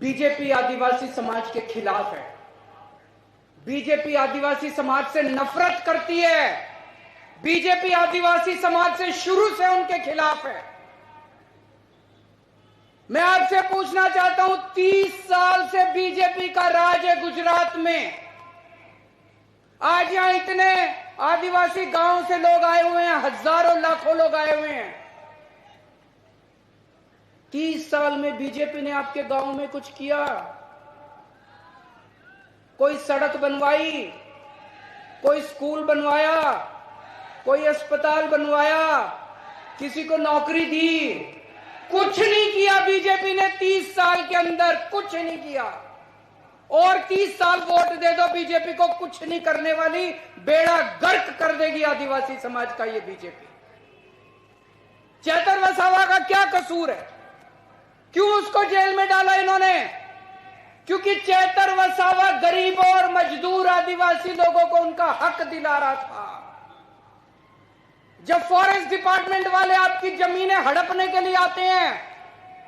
BJP आदिवासी समाज के खिलाफ है। बीजेपी आदिवासी समाज से नफरत करती है। बीजेपी आदिवासी समाज से शुरू से उनके खिलाफ है। मैं आपसे पूछना चाहता हूं, 30 साल से बीजेपी का राज है गुजरात में। आज यहां इतने आदिवासी गांव से लोग आए हुए हैं, हजारों लाखों लोग आए हुए हैं। 30 साल में बीजेपी ने आपके गांव में कुछ किया? कोई सड़क बनवाई, कोई स्कूल बनवाया, कोई अस्पताल बनवाया, किसी को नौकरी दी? कुछ नहीं किया बीजेपी ने 30 साल के अंदर, कुछ नहीं किया। और 30 साल वोट दे दो बीजेपी को, कुछ नहीं करने वाली, बेड़ा गर्क कर देगी आदिवासी समाज का ये बीजेपी। चेतर वसावा का क्या कसूर है? क्यों उसको जेल में डाला इन्होंने? क्योंकि चेतर वसावा गरीबों और मजदूर आदिवासी लोगों को उनका हक दिला रहा था। जब फॉरेस्ट डिपार्टमेंट वाले आपकी जमीनें हड़पने के लिए आते हैं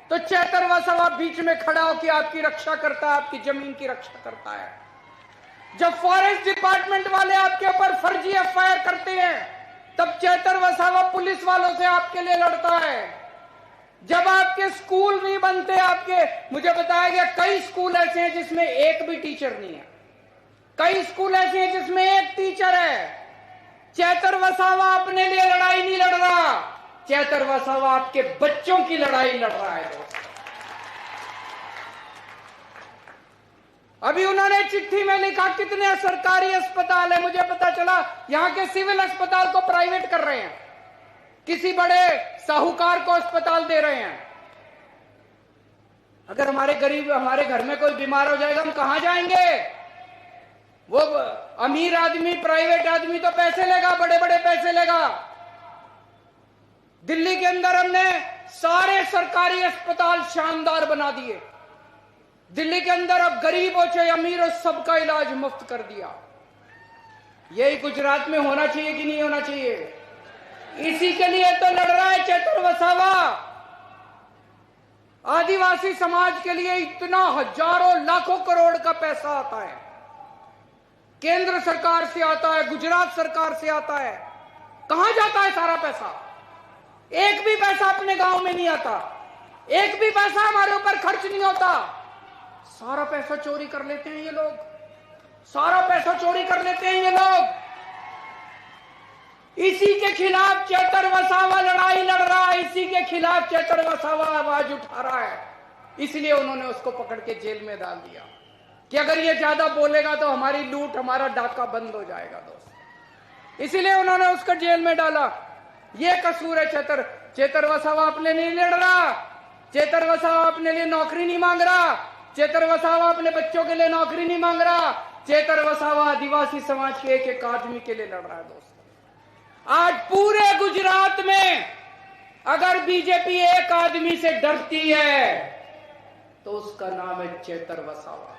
तो चेतर वसावा बीच में खड़ा होकर आपकी रक्षा करता है, आपकी जमीन की रक्षा करता है। जब फॉरेस्ट डिपार्टमेंट वाले आपके ऊपर फर्जी एफआईआर करते हैं तब चेतर वसावा पुलिस वालों से आपके लिए लड़ता है। जब आपके स्कूल नहीं बनते, मुझे बताया गया कई स्कूल ऐसे हैं जिसमें एक भी टीचर नहीं है, कई स्कूल ऐसे हैं जिसमें एक टीचर है। चेतर वसावा अपने लिए लड़ाई नहीं लड़ रहा, चेतर वसावा आपके बच्चों की लड़ाई लड़ रहा है दोस्त। अभी उन्होंने चिट्ठी में लिखा कितने सरकारी अस्पताल है, मुझे पता चला यहां के सिविल अस्पताल को प्राइवेट कर रहे हैं, किसी बड़े साहूकार को अस्पताल दे रहे हैं। अगर हमारे गरीब, हमारे घर में कोई बीमार हो जाएगा, हम कहां जाएंगे? वो अमीर आदमी, प्राइवेट आदमी तो पैसे लेगा, बड़े बड़े पैसे लेगा। दिल्ली के अंदर हमने सारे सरकारी अस्पताल शानदार बना दिए। दिल्ली के अंदर अब गरीब हो चाहे अमीर हो, सबका इलाज मुफ्त कर दिया। यही गुजरात में होना चाहिए कि नहीं होना चाहिए? इसी के लिए तो लड़ रहा है चेतर वसावा। आदिवासी समाज के लिए इतना हजारों लाखों करोड़ का पैसा आता है, केंद्र सरकार से आता है, गुजरात सरकार से आता है। कहां जाता है सारा पैसा? एक भी पैसा अपने गांव में नहीं आता, एक भी पैसा हमारे ऊपर खर्च नहीं होता। सारा पैसा चोरी कर लेते हैं ये लोग, सारा पैसा चोरी कर लेते हैं ये लोग। इसी के खिलाफ चेतर वसावा लड़ाई लड़ रहा है, इसी के खिलाफ चेतर वसावा आवाज उठा रहा है। इसलिए उन्होंने उसको पकड़ के जेल में डाल दिया कि अगर ये ज्यादा बोलेगा तो हमारी लूट, हमारा डाका बंद हो जाएगा दोस्त। इसीलिए उन्होंने उसको जेल में डाला। ये कसूर है चेतर वसावा अपने लिए लड़ रहा, चेतर वसावा अपने लिए नौकरी नहीं मांग रहा, चेतर वसावा अपने बच्चों के लिए नौकरी नहीं मांग रहा, चेतर वसावा आदिवासी समाज के एक एक आदमी के लिए लड़ रहा है दोस्त। आज पूरे गुजरात में अगर बीजेपी एक आदमी से डरती है तो उसका नाम है चेतर वसावा।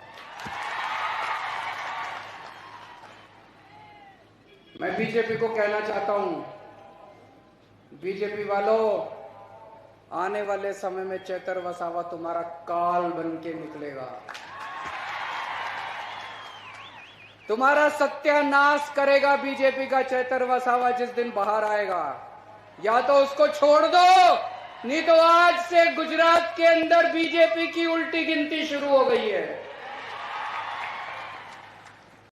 मैं बीजेपी को कहना चाहता हूं, बीजेपी वालों, आने वाले समय में चेतर वसावा तुम्हारा काल बन के निकलेगा, तुम्हारा सत्यानाश करेगा बीजेपी का चेतर वसावा जिस दिन बाहर आएगा। या तो उसको छोड़ दो, नहीं तो आज से गुजरात के अंदर बीजेपी की उल्टी गिनती शुरू हो गई है।